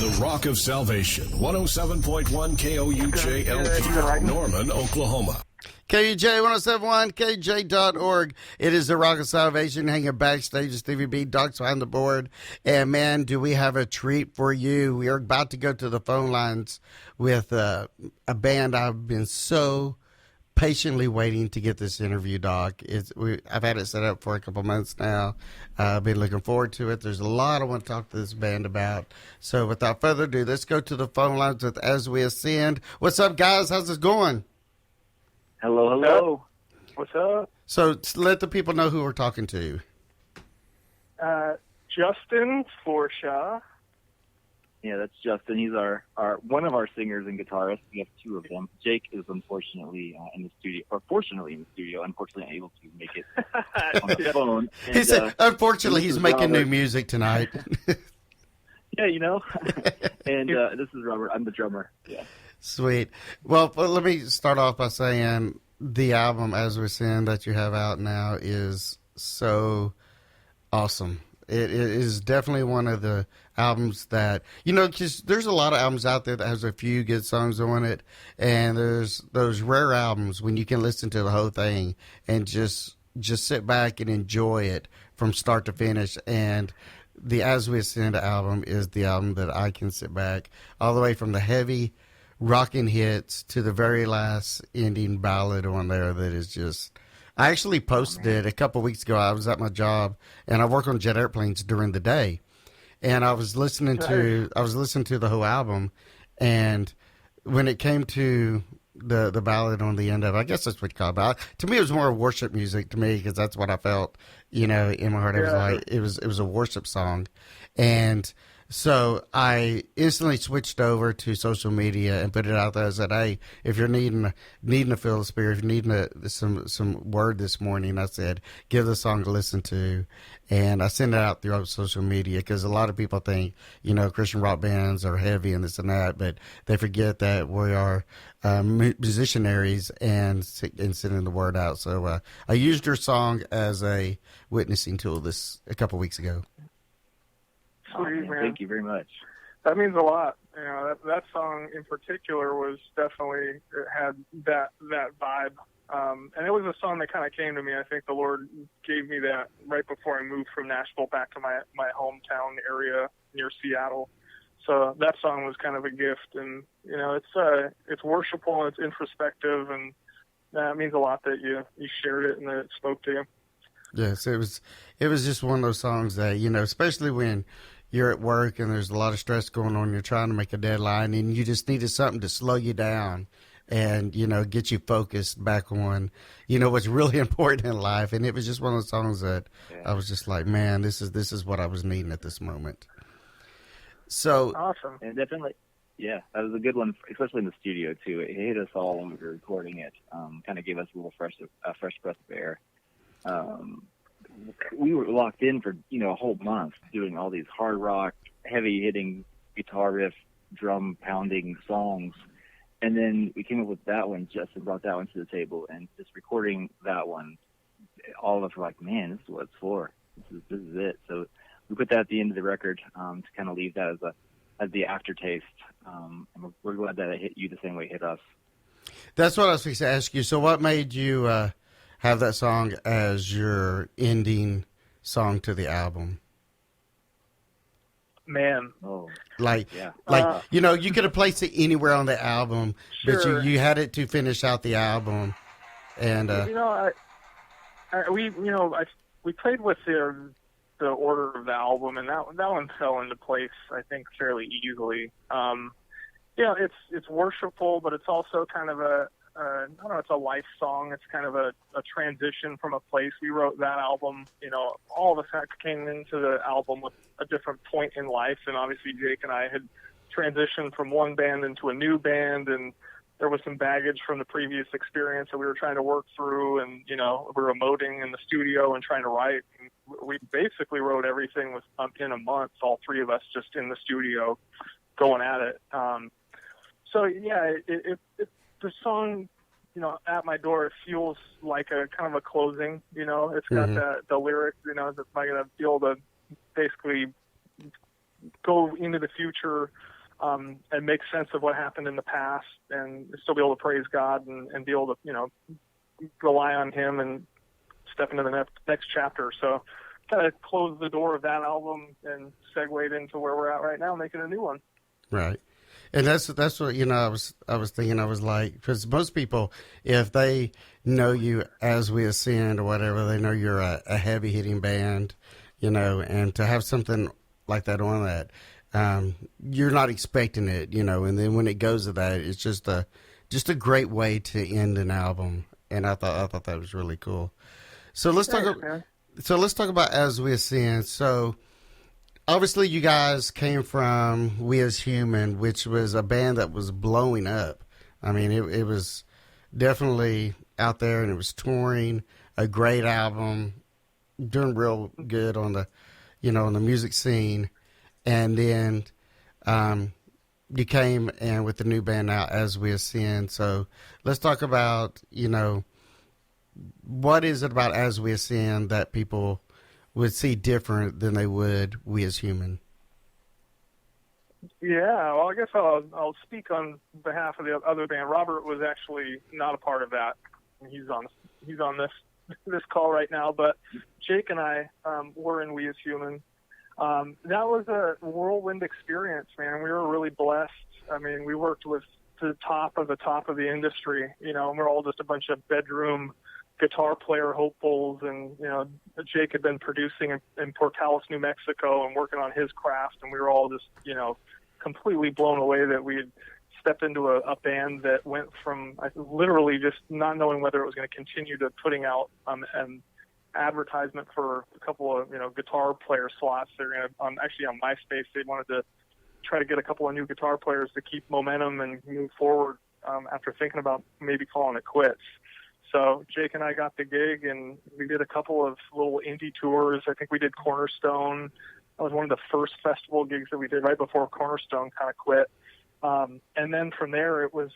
The Rock of Salvation, 107.1 KOUJ LP, Norman, Oklahoma. KOUJ 1071, KJ.org. It is the Rock of Salvation hanging backstage at Stevie B, Doc's behind the board. And man, do we have a treat for you. We are about to go to the phone lines with a band I've been so patiently waiting to get this interview, Doc. I've had it set up for a couple months now. I've been looking forward to it. There's a lot I want to talk to this band about. So without further ado, let's go to the phone lines with As We Ascend. What's up, guys? How's this going? Hello, hello. What's up? So let the people know who we're talking to. Justin Forshaw. Yeah, that's Justin. He's our one of our singers and guitarists. We have two of them. Jake is unfortunately in the studio, or fortunately in the studio, unfortunately unable to make it on the phone. And, He said, unfortunately, he's making new music tonight. Yeah, you know. And this is Robert. I'm the drummer. Yeah. Sweet. Well, let me start off by saying the album, As We Ascend, that you have out now is so awesome. It is definitely one of the albums that, because there's a lot of albums out there that has a few good songs on it, and there's those rare albums when you can listen to the whole thing and just sit back and enjoy it from start to finish. And the As We Ascend album is the album that I can sit back all the way from the heavy rocking hits to the very last ending ballad on there that is just... I actually posted it a couple of weeks ago. I was at my job, and I work on jet airplanes during the day, and I was listening to the whole album, and when it came to the ballad on the end of it, I guess that's what you call it. Ballad. To me, it was more worship music to me, because that's what I felt, in my heart. It was a worship song, and so I instantly switched over to social media and put it out there. I said, hey, if you're needing to feel the Spirit, if you're needing some word this morning, I said, give the song a listen to. And I send it out through social media, because a lot of people think, Christian rock bands are heavy and this and that, but they forget that we are musicianaries and sending the word out. So I used your song as a witnessing tool a couple weeks ago. Sweet, man. Thank you very much. That means a lot. That song in particular was definitely, it had that vibe. And it was a song that kind of came to me. I think the Lord gave me that right before I moved from Nashville back to my hometown area near Seattle. So that song was kind of a gift, and it's worshipful, it's introspective, and that means a lot that you shared it and that it spoke to you. Yes, it was just one of those songs that, especially when you're at work and there's a lot of stress going on, you're trying to make a deadline, and you just needed something to slow you down and, get you focused back on, what's really important in life. And it was just one of those songs that I was just like, man, this is what I was needing at this moment. So awesome. And definitely, yeah, that was a good one, especially in the studio too. It hit us all when we were recording it. Kind of gave us a little fresh breath of air. We were locked in for a whole month doing all these hard rock, heavy hitting guitar riff, drum pounding songs, and then we came up with that one. Justin brought that one to the table, and just recording that one, all of us were like, "Man, this is what it's for. This is it." So we put that at the end of the record to kind of leave that as the aftertaste. And we're glad that it hit you the same way it hit us. That's what I was going to ask you. So what made you have that song as your ending song to the album? Man. Oh. You could have placed it anywhere on the album, sure. But you had it to finish out the album. And we played with the order of the album, and that one fell into place, I think, fairly easily. It's worshipful, but it's also kind of it's a life song. It's kind of a transition from a place. We wrote that album, all of us came into the album with a different point in life, and obviously Jake and I had transitioned from one band into a new band, and there was some baggage from the previous experience that we were trying to work through, and, we were emoting in the studio and trying to write. And we basically wrote everything in a month, all three of us just in the studio going at it. The song, At My Door, it feels like a kind of a closing, it's got the lyrics, that I'm going to be able to basically go into the future and make sense of what happened in the past, and still be able to praise God and be able to, you know, rely on Him and step into the next chapter. So kind of closed the door of that album and segued into where we're at right now, making a new one. Right. And that's what, you know, I was thinking, I was like, because most people, if they know you as We Ascend or whatever, they know you're a heavy hitting band, you know, and to have something like that on that, you're not expecting it, you know, and then when it goes to that, it's just a great way to end an album. And I thought that was really cool. So let's talk about As We Ascend. So obviously you guys came from We As Human, which was a band that was blowing up. I mean, it was definitely out there, and it was touring, a great album, doing real good on the, you know, on the music scene. And then you came in with the new band now, As We Ascend. So let's talk about, you know, what is it about As We Ascend that people would see different than they would We As Human? Yeah, well, I guess I'll speak on behalf of the other band. Robert was actually not a part of that. He's on this call right now, but Jake and I were in We As Human. That was a whirlwind experience, man. We were really blessed. I mean, we worked with the top of the industry, you know, and we're all just a bunch of bedroom guitar player hopefuls. And, you know, Jake had been producing in Purcell, New Mexico, and working on his craft, and we were all just, you know, completely blown away that we had stepped into a band that went from literally just not knowing whether it was going to continue to putting out an advertisement for a couple of, you know, guitar player slots. They're going to, actually on MySpace, they wanted to try to get a couple of new guitar players to keep momentum and move forward after thinking about maybe calling it quits. So Jake and I got the gig, and we did a couple of little indie tours. I think we did Cornerstone. That was one of the first festival gigs that we did right before Cornerstone kind of quit. And then from there, it was,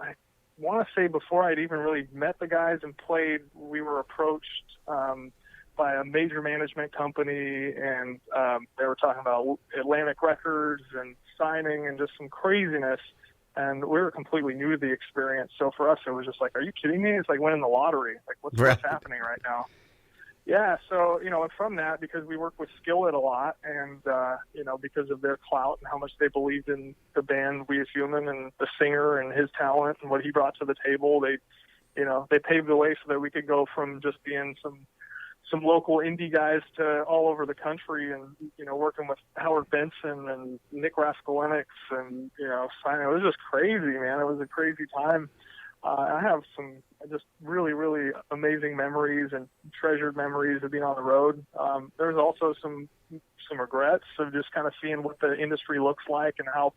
I want to say before I'd even really met the guys and played, we were approached by a major management company, and they were talking about Atlantic Records and signing and just some craziness. And we were completely new to the experience. So for us, it was just like, are you kidding me? It's like winning the lottery. Like, what's happening right now? Yeah, so, you know, and from that, because we work with Skillet a lot, and, you know, because of their clout and how much they believed in the band We As Human and the singer and his talent and what he brought to the table, they, you know, they paved the way so that we could go from just being some local indie guys to all over the country, and, you know, working with Howard Benson and Nick Raskulinecz, and, you know, signing. It was just crazy, man. It was a crazy time. I have some just really, really amazing memories and treasured memories of being on the road. There's also some regrets of just kind of seeing what the industry looks like and how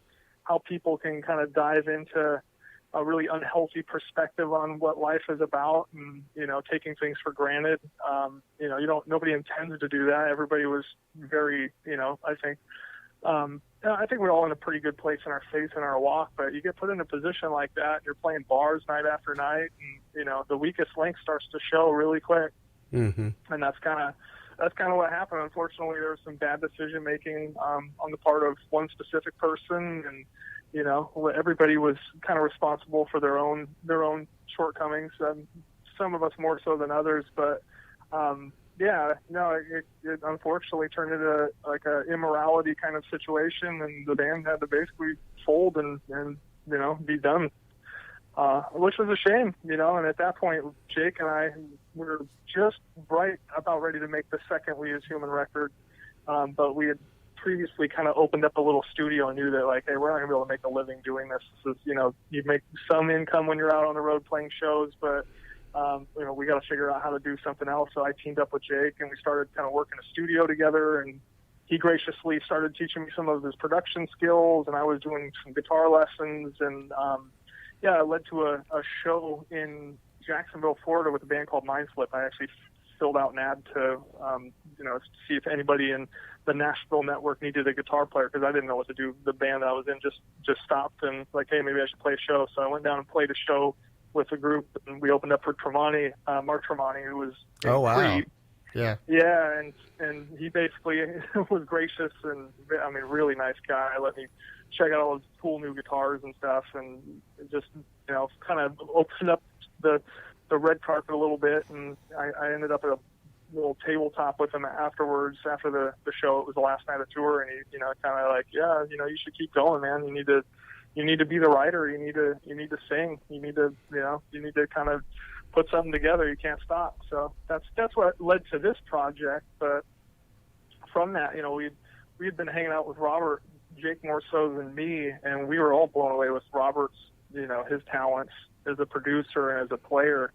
people can kind of dive into a really unhealthy perspective on what life is about, and, you know, taking things for granted. You know, nobody intends to do that. Everybody was very, you know, I think we're all in a pretty good place in our faith and our walk, but you get put in a position like that, and you're playing bars night after night, and, you know, the weakest link starts to show really quick. Mm-hmm. And that's kind of what happened. Unfortunately, there was some bad decision making on the part of one specific person, and, you know, everybody was kind of responsible for their own shortcomings. Some of us more so than others, but yeah, no, it unfortunately turned into like a immorality kind of situation, and the band had to basically fold and you know, be done, which was a shame, you know. And at that point, Jake and I were just right about ready to make the second We As Human record, but we had previously kind of opened up a little studio and knew that, like, hey, we're not going to be able to make a living doing this. This is, you know, you make some income when you're out on the road playing shows, but you know, we got to figure out how to do something else. So I teamed up with Jake, and we started kind of working a studio together, and he graciously started teaching me some of his production skills, and I was doing some guitar lessons, and yeah, it led to a show in Jacksonville, Florida with a band called Mindflip. I actually filled out an ad to, you know, see if anybody in the Nashville network needed a guitar player, because I didn't know what to do. The band I was in just stopped, and like, hey, maybe I should play a show. So I went down and played a show with a group, and we opened up for Tremonti, Mark Tremonti, who was Creed. Yeah, and he basically was gracious, and I mean, really nice guy. Let me check out all those cool new guitars and stuff, and just, you know, kind of opened up the red carpet a little bit, and I ended up at a little tabletop with him afterwards, after the show. It was the last night of tour, and he, you know, kind of like, yeah, you know, you should keep going, man. You need to be the writer. You need to sing. You need to kind of put something together. You can't stop. So that's what led to this project. But from that, you know, we had been hanging out with Robert, Jake more so than me, and we were all blown away with Robert's, you know, his talents as a producer and as a player,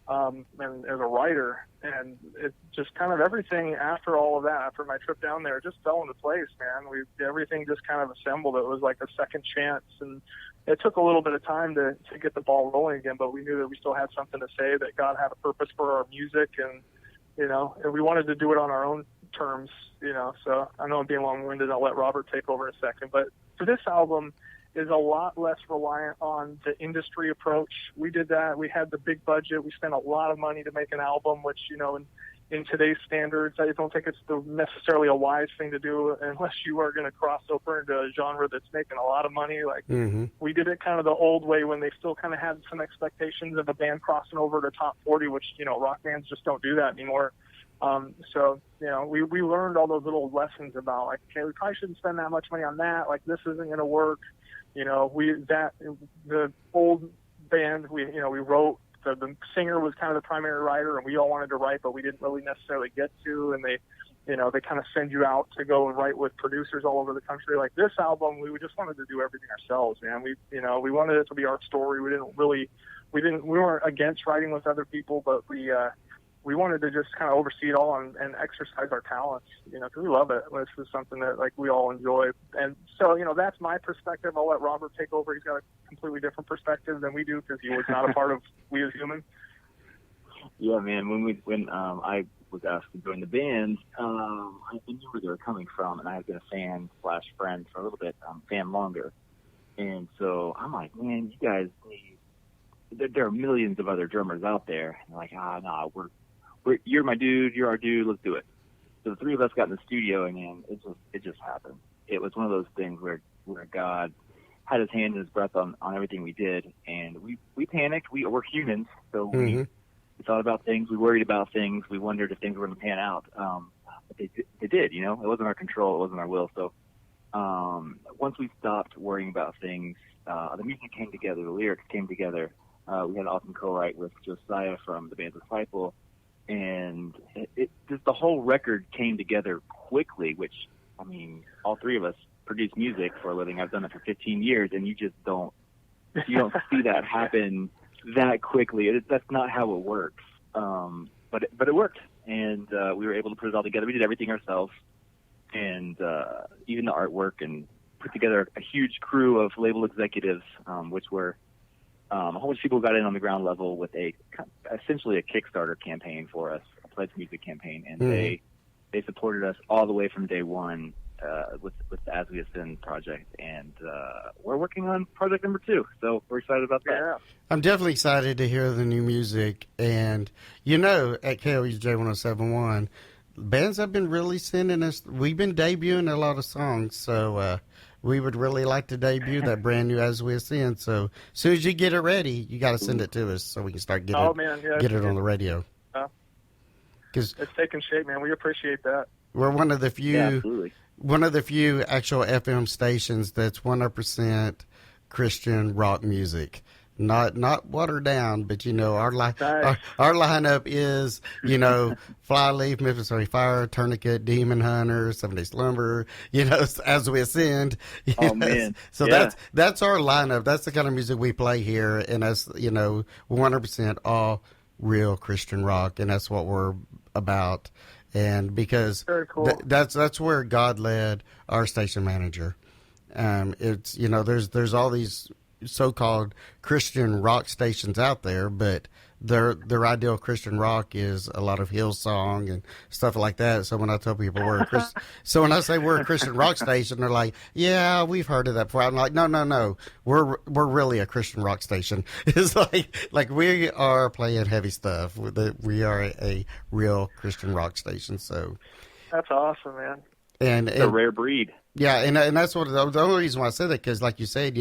and as a writer. And it just kind of everything after all of that, after my trip down there, just fell into place, man. Everything just kind of assembled. It was like a second chance, and it took a little bit of time to get the ball rolling again, but we knew that we still had something to say, that God had a purpose for our music, and, you know, and we wanted to do it on our own terms, you know. So I know I'm being long-winded. I'll let Robert take over in a second. But for this album is a lot less reliant on the industry approach. We did that. We had the big budget. We spent a lot of money to make an album, which, you know, in today's standards, I don't think it's necessarily a wise thing to do unless you are going to cross over into a genre that's making a lot of money. Like, we did it kind of the old way, when they still kind of had some expectations of a band crossing over to top 40, which, you know, rock bands just don't do that anymore. So, you know, we learned all those little lessons about, like, okay, we probably shouldn't spend that much money on that. Like, this isn't going to work. You know, the old band, we wrote, the singer was kind of the primary writer, and we all wanted to write, but we didn't really necessarily get to. And they kind of send you out to go and write with producers all over the country. Like this album, we just wanted to do everything ourselves, man. We wanted it to be our story. We weren't against writing with other people, but we wanted to just kind of oversee it all and exercise our talents, you know, because we love it. This is something that, like, we all enjoy. And so, you know, that's my perspective. I'll let Robert take over. He's got a completely different perspective than we do, because he was not a part of We As Human. Yeah, man. When I was asked to join the band, I knew where they were coming from, and I had been a fan / friend for a little bit, fan longer. And so I'm like, man, you guys need. There are millions of other drummers out there. And they're like, no, you're my dude, you're our dude, let's do it. So the three of us got in the studio, and man, it just happened. It was one of those things where God had his hand and his breath on everything we did, and we panicked. We're humans, so we thought about things, we worried about things, we wondered if things were going to pan out. But they did, you know. It wasn't our control, it wasn't our will. So once we stopped worrying about things, the music came together, the lyrics came together. We had an awesome co-write with Josiah from the band Disciple. And just the whole record came together quickly, which, I mean, all three of us produce music for a living. I've done it for 15 years, and you don't see that happen that quickly. That's not how it works. But it worked, and we were able to put it all together. We did everything ourselves, and even the artwork, and put together a huge crew of label executives, which were a whole bunch of people got in on the ground level with essentially a Kickstarter campaign for us, a pledge music campaign, and they supported us all the way from day one with the As We Ascend project, and we're working on project number 2, so we're excited about that. Yeah. I'm definitely excited to hear the new music, and you know, at KOUJ 107.1, bands have been really sending us. We've been debuting a lot of songs, so. We would really like to debut that brand new As We Ascend. So as soon as you get it ready, you got to send it to us so we can start get it on the radio. It's taking shape, man. We appreciate that. We're one of the few actual FM stations that's 100% Christian rock music. Not watered down, but, you know, our lineup is, you know, Flyleaf, Memphis Fire, Tourniquet, Demon Hunter, 7 Day Slumber, you know, As We Ascend. Oh, man. So that's our lineup. That's the kind of music we play here, and that's, you know, 100% all real Christian rock, and that's what we're about. And because very cool. That's where God led our station manager. It's, you know, there's all these so-called Christian rock stations out there, but their ideal Christian rock is a lot of Hillsong and stuff like that. So when I tell people when I say we're a Christian rock station, they're like, "Yeah, we've heard of that before." I'm like, "No, we're really a Christian rock station." It's like we are playing heavy stuff. We are a real Christian rock station. So that's awesome, man. And it's a rare breed. Yeah, and that's what the only reason why I said that, because like you said,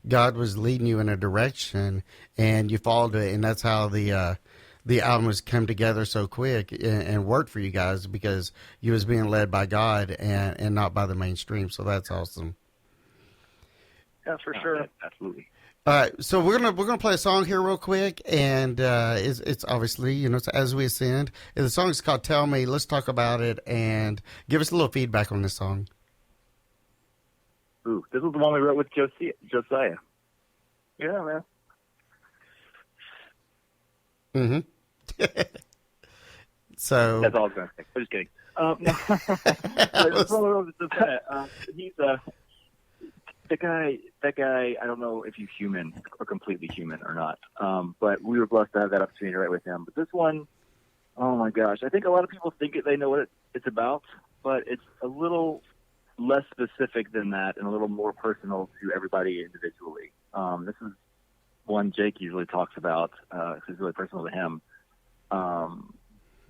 God was leading you in a direction and you followed it, and that's how the album has come together so quick and worked for you guys, because you was being led by God and not by the mainstream. So that's awesome. Yeah, for sure. Yeah, absolutely. All right, so we're gonna play a song here real quick, and it's obviously it's As We Ascend. And the song is called "Tell Me." Let's talk about it and give us a little feedback on this song. Ooh, this was the one we wrote with Josiah. Yeah, man. Mm-hmm. So that's all I was going to say. I'm just kidding. No. This one we wrote with Josiah. He's that guy. I don't know if he's human or completely human or not. But we were blessed to have that opportunity to write with him. But this one, oh my gosh, I think a lot of people think they know what it's about, but it's a little less specific than that and a little more personal to everybody individually. This is one Jake usually talks about, 'cause it's really personal to him.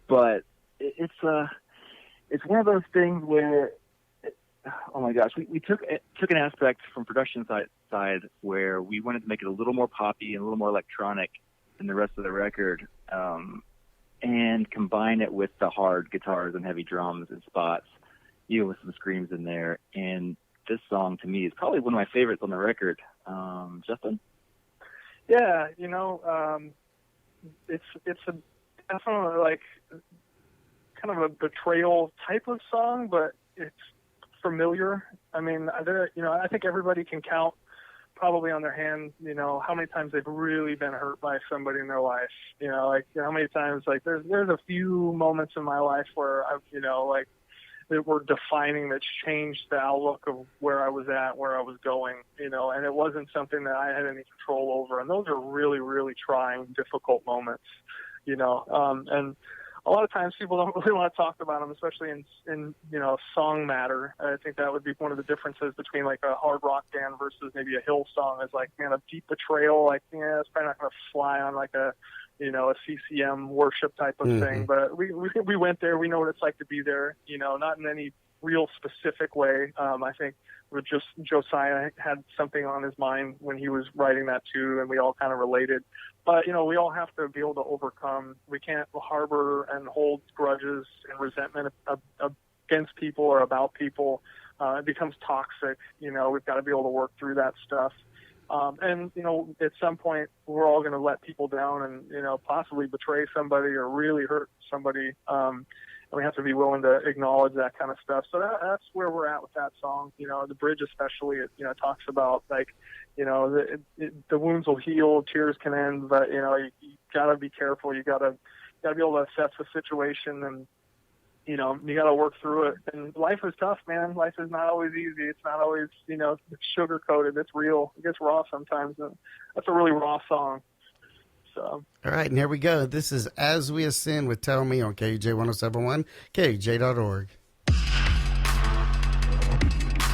But it's one of those things where, oh my gosh, we took an aspect from production side where we wanted to make it a little more poppy and a little more electronic than the rest of the record, and combine it with the hard guitars and heavy drums and spots, with some screams in there. And this song to me is probably one of my favorites on the record. Justin? Yeah, it's a definitely like kind of a betrayal type of song, but it's familiar. I mean, I think everybody can count probably on their hand, how many times they've really been hurt by somebody in their life. Like how many times, like there's a few moments in my life where I've, that were defining, that's changed the outlook of where I was at, where I was going, and it wasn't something that I had any control over. And those are really, really trying, difficult moments, and a lot of times people don't really want to talk about them, especially in song matter. I think that would be one of the differences between like a hard rock band versus maybe a Hill song, is like, man, a deep betrayal, like, it's probably not going to fly on like a CCM worship type of thing. But we went there. We know what it's like to be there, not in any real specific way. I think with just Josiah had something on his mind when he was writing that too, and we all kind of related. But, we all have to be able to overcome. We can't harbor and hold grudges and resentment against people or about people. It becomes toxic. We've got to be able to work through that stuff. And, at some point we're all going to let people down and, possibly betray somebody or really hurt somebody. And we have to be willing to acknowledge that kind of stuff. So that's where we're at with that song. The bridge especially, it talks about like, the wounds will heal, tears can end, but, you gotta be careful. You gotta be able to assess the situation, and, you gotta work through it. And life is tough, man. Life is not always easy. It's not always, sugar coated. It's real. It gets raw sometimes. And that's a really raw song. So. All right, and here we go. This is As We Ascend with Tell Me on KOUJ 107.1, KOUJ.org.